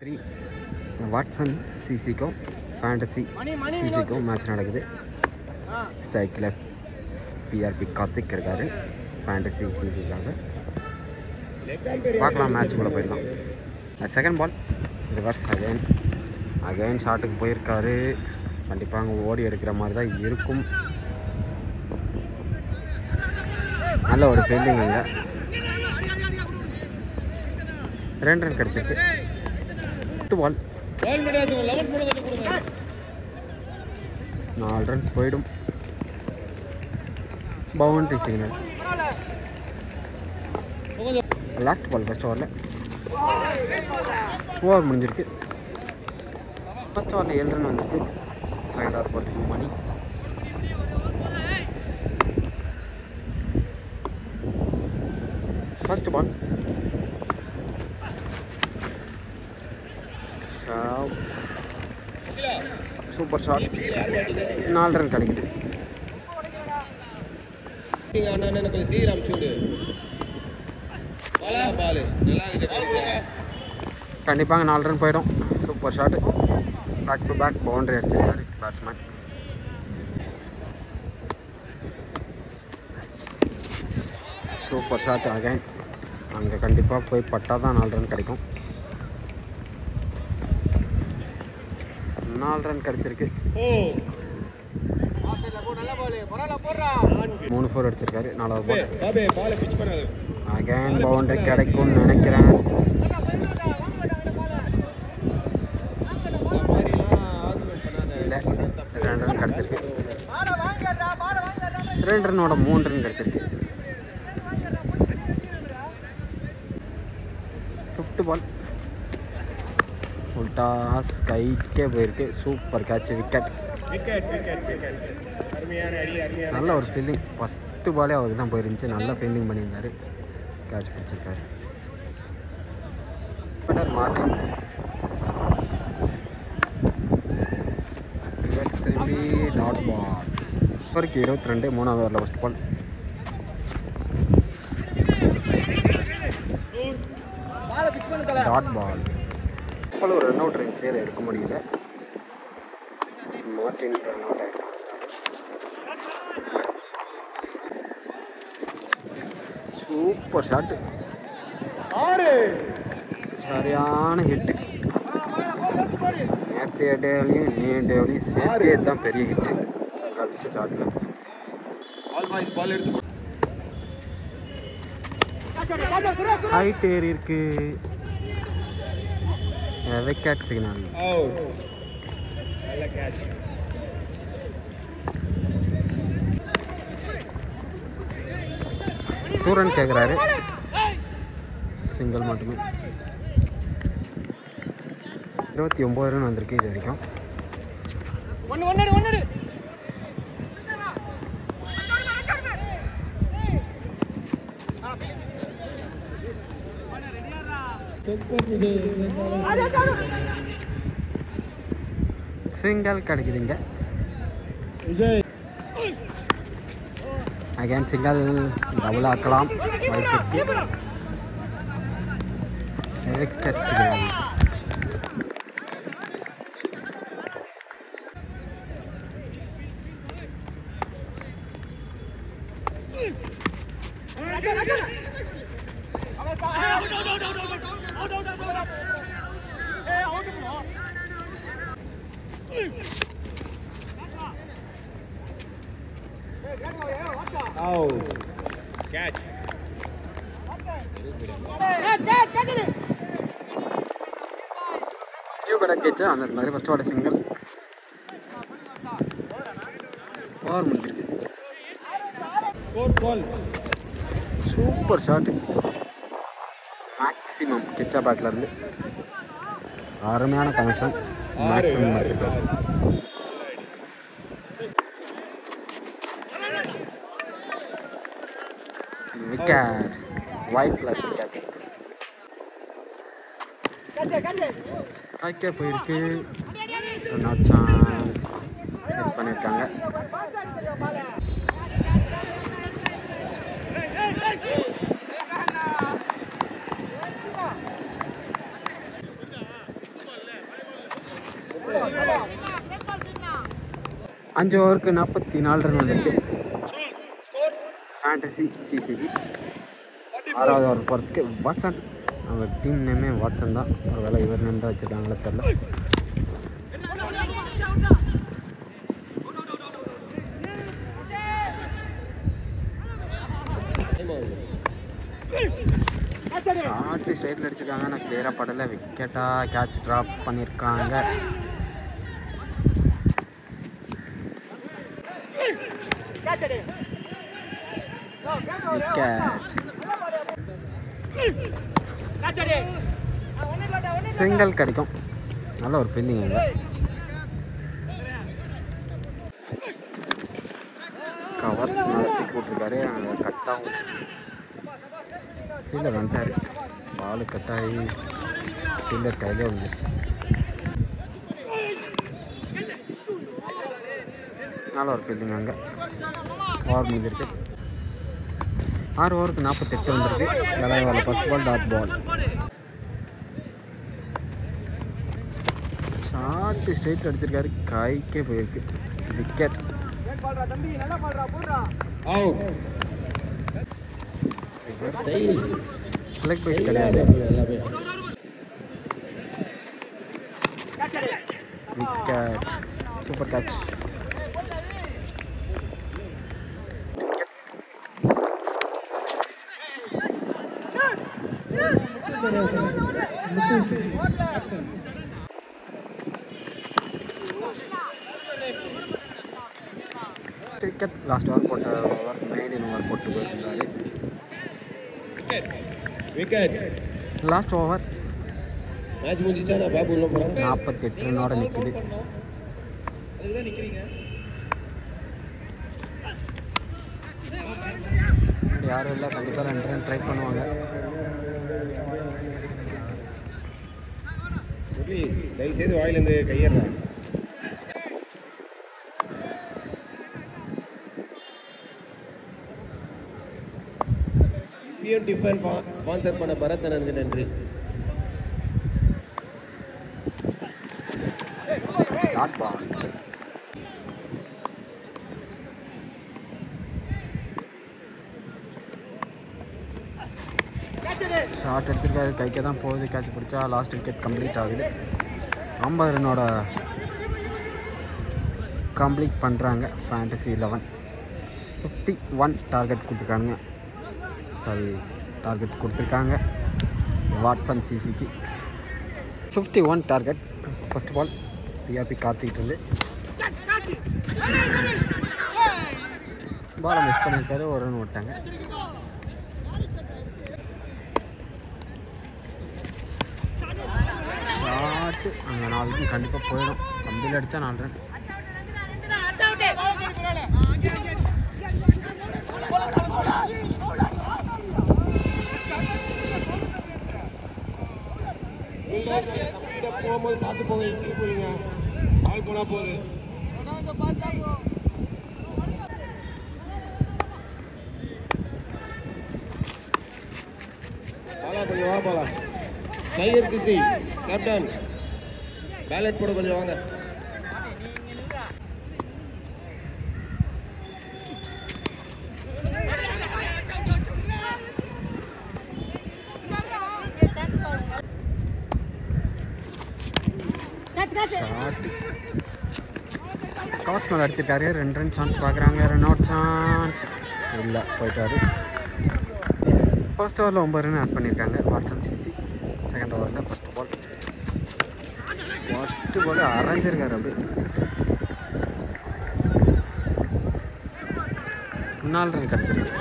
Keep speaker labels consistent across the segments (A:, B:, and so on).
A: 3 Watson சிசிக்கும் fantasy சிசிக்கும் match நடக்குது. ஸ்ட்ரைக்கில் PRP Karthik இருக்கார் ஃபேண்டசி சிசிக்காக. பார்க்கலாம், மேட்ச்சுக்குள்ளே போயிடலாம். செகண்ட் பால் ரிவர்ஸ் அகைன் ஷாட்டுக்கு போயிருக்காரு. கண்டிப்பாக அங்கே ஓடி எடுக்கிற மாதிரி தான் இருக்கும். நல்ல ஒரு ஃபீல்டிங் அங்கே. 2 ரன் கிடச்சிருக்கு. 2 பால் 4 ரன் போயிடும். Boundary signal. Last ball first ஓவரில் ஓவர் முடிஞ்சிருக்கு. ஃபஸ்ட் ஓவரில் 7 ரன் வந்துருக்கு. செகண்ட் ஓவர் போகிறதுக்கு Mani. First ball super shot. 4 run கிடைக்குது. கண்டிப்பாக 4 ரன் போயிடும். Super shot. Back to back boundary அடிச்சிருக்காரு பேட்ஸ்மேன். Super shot again. அங்கே கண்டிப்பாக போய் பட்டால் தான் 4 ரன் கிடைக்கும். 4 ரன் கிடச்சிருக்கு. 3 4 அடிச்சிருக்காரு. 4வது பால் அகைன் பவுண்டரி கிடைக்கும்னு நினைக்கிறேன். இல்லை, 2 ரன் கிடச்சிருக்கு. 2 ரன்னோட 3 ரன் கிடச்சிருக்கு. 5th பால் உல்டா ஸ்கைக்கே போயிருக்கு. Super catch. விக்கெட். நல்ல ஒரு ஃபீல்டிங். ஃபஸ்ட்டு பாலே அவருக்கு தான் போயிருந்துச்சு. நல்லா ஃபீல்டிங் பண்ணியிருந்தார். கேட்ச் பிடிச்சிருக்காரு. மார்டின் திரும்பி டாட் பால். அவருக்கு 22. 3வது ஓவரில் ஃபஸ்ட் பால். டாட் பால். ஒரு ரன் அவுட் இருந்துச்சு, அதை எடுக்க முடியல. மார்டின் ரன் அவுட் ஆகிட்டான். Super shot. சரியான ஹிட்டு. நேற்றைய டேவிலையும் இன்னைய டேவிலையும் சேர்த்தே தான் பெரிய ஹிட்டு கழிச்ச ஷாட்டில். ஹைட் ஏறி இருக்கு. Wicket signal. ரன் கேட்குறாரு. சிங்கிள் மட்டுமே. 29 ரன் வந்திருக்கு இது வரைக்கும். சிங்கிள் கிடைக்குதுங்க. Again single. டபுள் ஆக்கலாம் வாய்ப்பு. Wicket signal. Catch. You got a catch on the very first order single. Super shot. Maximum catch up back. அருமையான கனெக்ஷன். மேக்ஸிமம் அடிச்சிருக்காரு. விக்கெட். Wide flash wicket. கைக்கே போயிருக்கு. Not chance. மிஸ் பண்ணியிருக்காங்க. 5 ஓவருக்கு 44 run வந்திருக்கு. Fantasy சிசிக்கு 6வது ஓவர் போகிறதுக்கு Watson. அவங்க டீம் நேமே வாட்சன் தான். ஒரு வேளை இவர் நேம் தான் வச்சுருக்காங்களே தெரில. ஷார்ட் ஸ்ட்ரைட்டில் அடிச்சிருக்காங்க. ஆனால் கிளியராக படலை. விக்கெட்டாக கேட்ச் ட்ராப் பண்ணியிருக்காங்க. சிங்கிள் கிடைக்கும். நல்ல ஒரு ஃபீலிங் அங்கே. கவர்ஸ் நடத்தி போட்டிருக்காரு. அங்கே கட்டாகும் ஃபீல்டர் வந்துட்டார். பால் கட்டாகி ஃபீல்டர் கையிலே வந்துருச்சு. நல்ல ஒரு ஃபீல்டிங் அங்கே. ஓவர் முடிஞ்சிருக்கு. 6 ஓவருக்கு 48 வந்திருக்கு. 7வது over first ball dot ball. Short straight அடிச்சிருக்காரு. கைக்கே போயிருக்கு. விக்கெட். லெக் பைஸ் கிடையாது. Wicket. Super catch. Wicket. Last over போட்ட ஓவர் மெயின் ஓவர் போட்டு போயிருந்தாரு. லாஸ்ட் ஓவர் மேட்ச் முடிஞ்சிச்சா? நான் பாபு உள்ள போறேன். 48 ரன்னோட நிக்குது. அதுக்கு தான் நிக்கிறீங்க. யாரும் இல்லை. கண்டிப்பாக 2 ரன் ட்ரை பண்ணுவாங்க. தயவு செய்து வாயிலேருந்து கையேறா. டிஃபன் ஸ்பான்சர் பண்ண பரத்தனனுக்கு நன்றி. ஷார்ட் எடுத்துருக்காரு. கைக்கு தான் போகுது. கேட்ச் பிடிச்சா லாஸ்ட் விக்கெட் கம்ப்ளீட் ஆகுது. 50 ரன்னோட கம்ப்ளீட் பண்ணுறாங்க ஃபேண்டசி 11. 51 டார்கெட் கொடுத்துருக்காங்க. டார்கெட் கொடுத்துருக்காங்க வாட்சன் சிசிக்கு. 51 டார்கெட். ஃபர்ஸ்ட் பால் பிஆர்பி காத்துக்கிட்டு இருந்து பாலை மிஸ் பண்ணியிருக்காரு. ஒரு ரன் விட்டாங்க. ஷார்ட்டு அங்கே 4க்கு கண்டிப்பாக போயிடும். கம்பியில் அடித்தா 4 ரன். போகும்போது பார்த்து போங்க. இடிச்சுட்டு போறீங்க. பால் போனால் போகுது. பாலா கொஞ்சம் வா. பாலா டைகர் சிசி கேப்டன் பேலட் போட கொஞ்சம் வாங்க. கவர்ஸ் மேலே அடிச்சிருக்காரு. 2 ரன் சான்ஸ் பார்க்குறாங்க. ரன் அவுட் சான்ஸ் இல்லை. போயிட்டாரு. ஃபர்ஸ்ட் ஓவரில் 9 ரன் ஆட் பண்ணியிருக்காங்க வாட்சன் சிசி. செகண்ட் ஓவரில் ஃபர்ஸ்ட் பால் அரைஞ்சிருக்காரு. அப்படி 4 ரன் கிடச்சிருக்கு.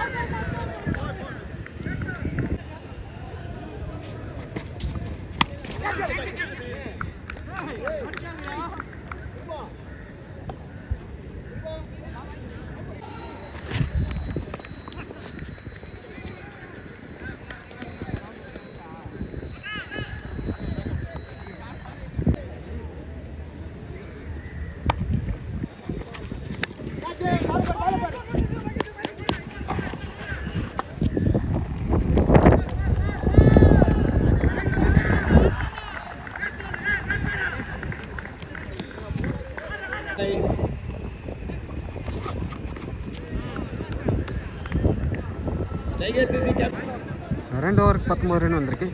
A: 2 ஓவருக்கு 19 ரன் வந்திருக்கு.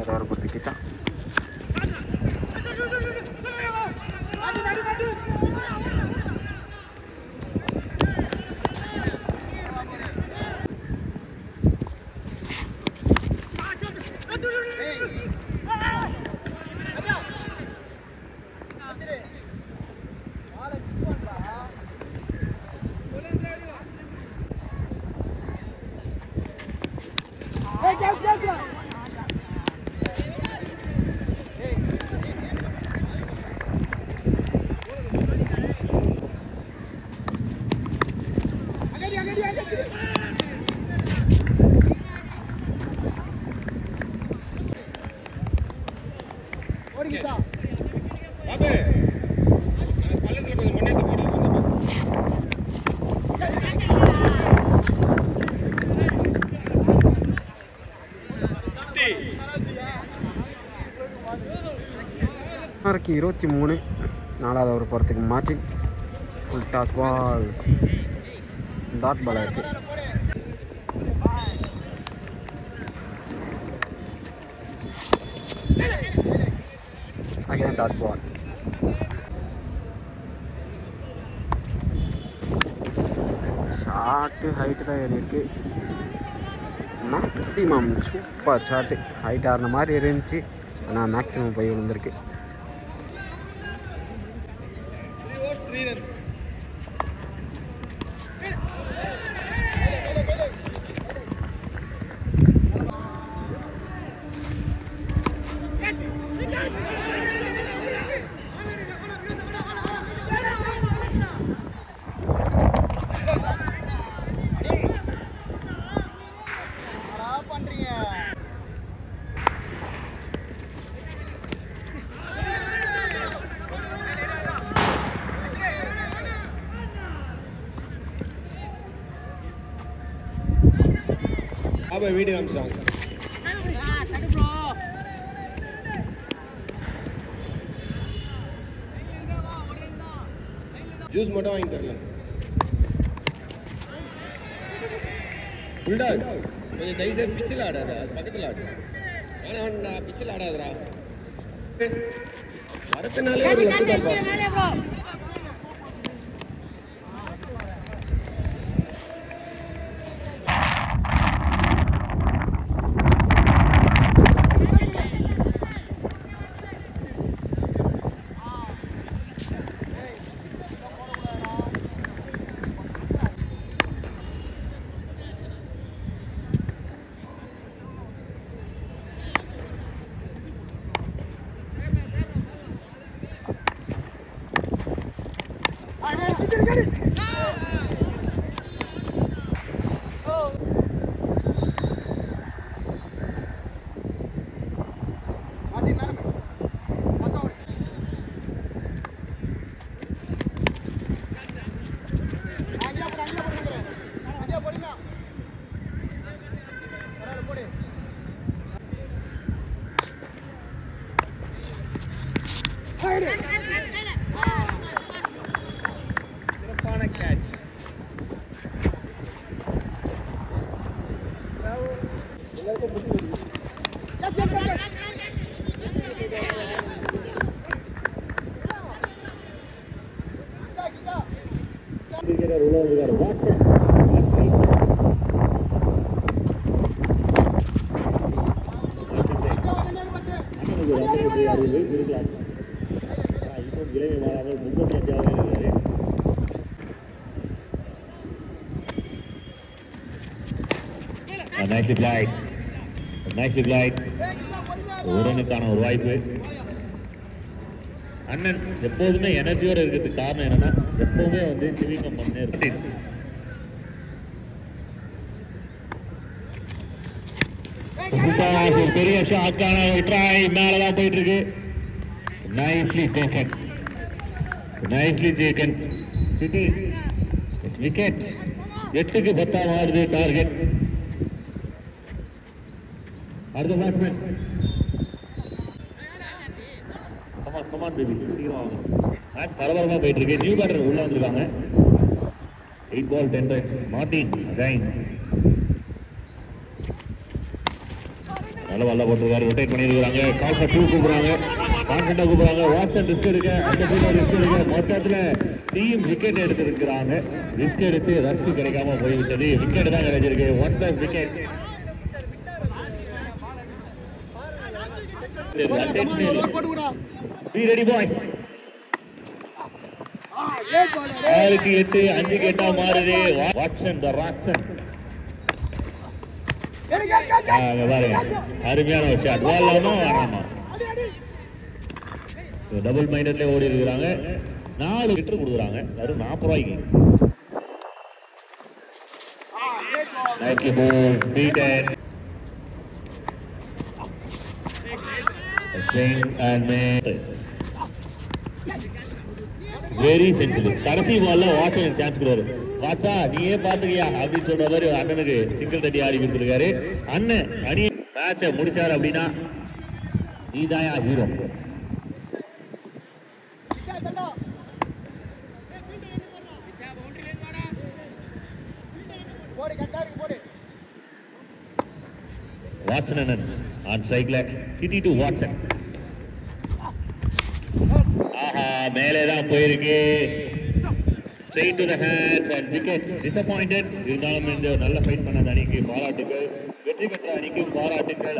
A: ஓவர் கொடுத்துக்கிச்சா ஓவருக்கு 23. 4வது ஓவர் போகிறதுக்கு Martin full toss ball dot ball இருக்கு. Again dot ball. Short height தான் ஏறி இருக்கு. Maximum super short. ஹைட் ஆடுற மாதிரி இருந்துச்சு, ஆனால் மேக்ஸிமம் போய் விழுந்திருக்கு.
B: வீடியோ அம்சாங்க ஜூஸ் மட்டும் வாங்கி தரல. கொஞ்சம் தயவுசெய்து பிச்சில் ஆடாத, அது பக்கத்தில் ஆடு. ஆனால் பிச்சில் ஆடாதரா வரத்தினாலே nicely played. ஓரனுக்கான ஒரு வாய்ப்பு. அண்ணன் எப்போதுமே எனர்ஜியோட இருக்கிறதுக்கு காரணம் என்னன்னா எப்பவுமே வந்து சிவிங்கம் பண்ணே இருக்கு. பெரிய ஷாக்கான ட்ரை மேலதான் போயிட்டு இருக்கு. nicely taken. சிட்டி விக்கெட் 8க்கு 10 ஆடுது டார்கெட். அடுத்த பேட்ஸ்மேன் come on baby சீக்கிரம் வாங்க.
C: மேட்ச் பரபரமா போயிட்டு இருக்கு. நியூ பேட்டர் உள்ள வந்திருக்காங்க. 8 ball 10 runs. மார்டின் அகைன் நல்ல வல்ல போட்டுருக்காரு. ரொட்டேட் பண்ணிருக்காங்க. கால் ஃபார் 2 கூப்பிடுறாங்க. கான்ஃபிடண்டா கூப்பிடுறாங்க. வாட்சன் ரிஸ்க் எடுக்க, அந்த ஃபீல்டர் ரிஸ்க் எடுக்க, மொத்தத்துல டீம் விக்கெட் எடுத்திருக்கிறாங்க. ரிஸ்க் எடுத்து ரஸ்க் கிடைக்காம போய்விட்டது. விக்கெட் தான் கிடைச்சிருக்கு. 1+ விக்கெட். Be ready boys. 6-8 5-8 மாறுது. வாட்சன் த ராட்சன். பாருங்க அருமையான ஒரு ஷாட். வாலாமா வேணாமா டபுள் மைண்டட்ல ஓடி இருக்கிறாங்க. 4 விக்கெட் கொடுக்குறாங்க. வெறும் 40 ரூபாய்க்கு. நைட்லி ball beaten swing and miss. Very sensitive. கடைசி பால்ல வாட்சனுக்கு சான்ஸ் கொடுறாரு. வாட்சா நீயே பாத்துக்கியா அப்படின்னு சொல்ற மாதிரி ஒரு அண்ணனுக்கு சிங்கிள் தட்டி ஆடி கொடுத்துருக்காரு. அண்ணன் அணி மேட்சை முடிச்சாரு அப்படின்னா நீதாயா ஹீரோ. வாட்சன் அண்ணன் on strike leg. City to Watson. ஆஹா மேலே தான் போயிருக்கு. Straight to the hands and wicket. Disappointed. இருந்தாலும் இந்த நல்ல ஃபைட் பண்ண அணிக்கு பாராட்டுகள். வெற்றி பெற்ற அணிக்கு பாராட்டுகள்.